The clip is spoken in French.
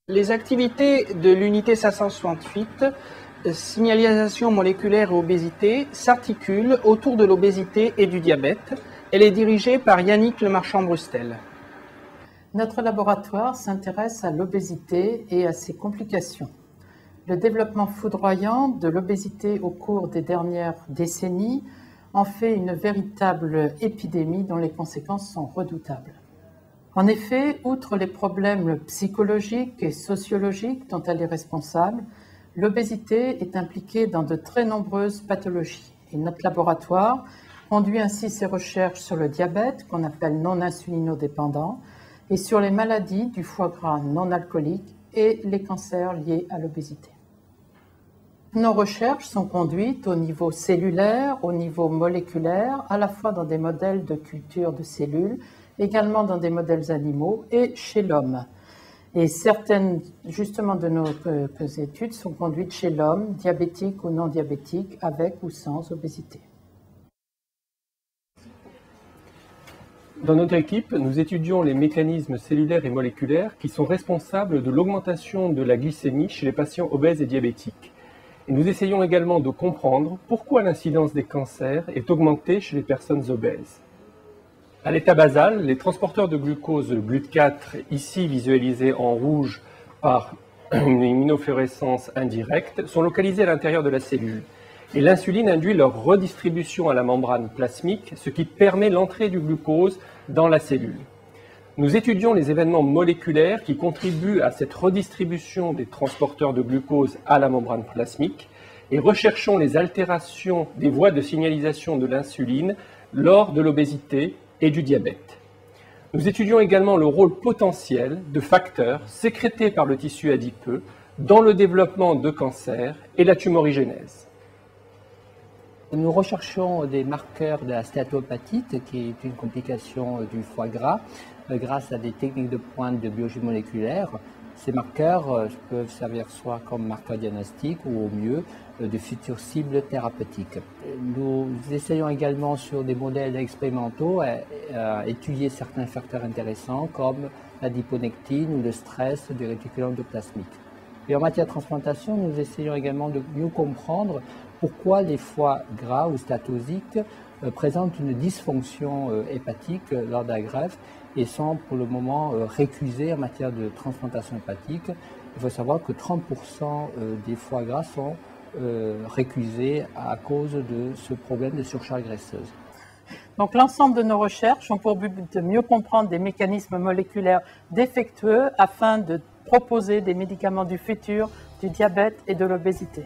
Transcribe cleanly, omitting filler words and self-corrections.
Les activités de l'unité 568, signalisation moléculaire et obésité, s'articulent autour de l'obésité et du diabète. Elle est dirigée par Yannick Lemarchand-Brustel. Notre laboratoire s'intéresse à l'obésité et à ses complications. Le développement foudroyant de l'obésité au cours des dernières décennies en fait une véritable épidémie dont les conséquences sont redoutables. En effet, outre les problèmes psychologiques et sociologiques dont elle est responsable, l'obésité est impliquée dans de très nombreuses pathologies. Et notre laboratoire conduit ainsi ses recherches sur le diabète, qu'on appelle non insulinodépendant, et sur les maladies du foie gras non alcoolique et les cancers liés à l'obésité. Nos recherches sont conduites au niveau cellulaire, au niveau moléculaire, à la fois dans des modèles de culture de cellules, également dans des modèles animaux et chez l'homme. Et certaines, justement, de nos études sont conduites chez l'homme, diabétique ou non diabétique, avec ou sans obésité. Dans notre équipe, nous étudions les mécanismes cellulaires et moléculaires qui sont responsables de l'augmentation de la glycémie chez les patients obèses et diabétiques. Et nous essayons également de comprendre pourquoi l'incidence des cancers est augmentée chez les personnes obèses. À l'état basal, les transporteurs de glucose GLUT4, ici visualisés en rouge par une immunofluorescence indirecte, sont localisés à l'intérieur de la cellule. Et l'insuline induit leur redistribution à la membrane plasmique, ce qui permet l'entrée du glucose dans la cellule. Nous étudions les événements moléculaires qui contribuent à cette redistribution des transporteurs de glucose à la membrane plasmique et recherchons les altérations des voies de signalisation de l'insuline lors de l'obésité et du diabète. Nous étudions également le rôle potentiel de facteurs sécrétés par le tissu adipeux dans le développement de cancers et la tumorigénèse. Nous recherchons des marqueurs de la stéatohépatite, qui est une complication du foie gras, grâce à des techniques de pointe de biologie moléculaire. Ces marqueurs peuvent servir soit comme marqueurs diagnostiques ou au mieux de futures cibles thérapeutiques. Nous essayons également sur des modèles expérimentaux à étudier certains facteurs intéressants comme l'adiponectine ou le stress du réticulum endoplasmique. Et en matière de transplantation, nous essayons également de mieux comprendre pourquoi les foies gras ou stéatosiques présentent une dysfonction hépatique lors de la greffe et sont pour le moment récusés en matière de transplantation hépatique. Il faut savoir que 30% des foie gras sont récusés à cause de ce problème de surcharge graisseuse. Donc l'ensemble de nos recherches ont pour but de mieux comprendre des mécanismes moléculaires défectueux afin de proposer des médicaments du futur, du diabète et de l'obésité.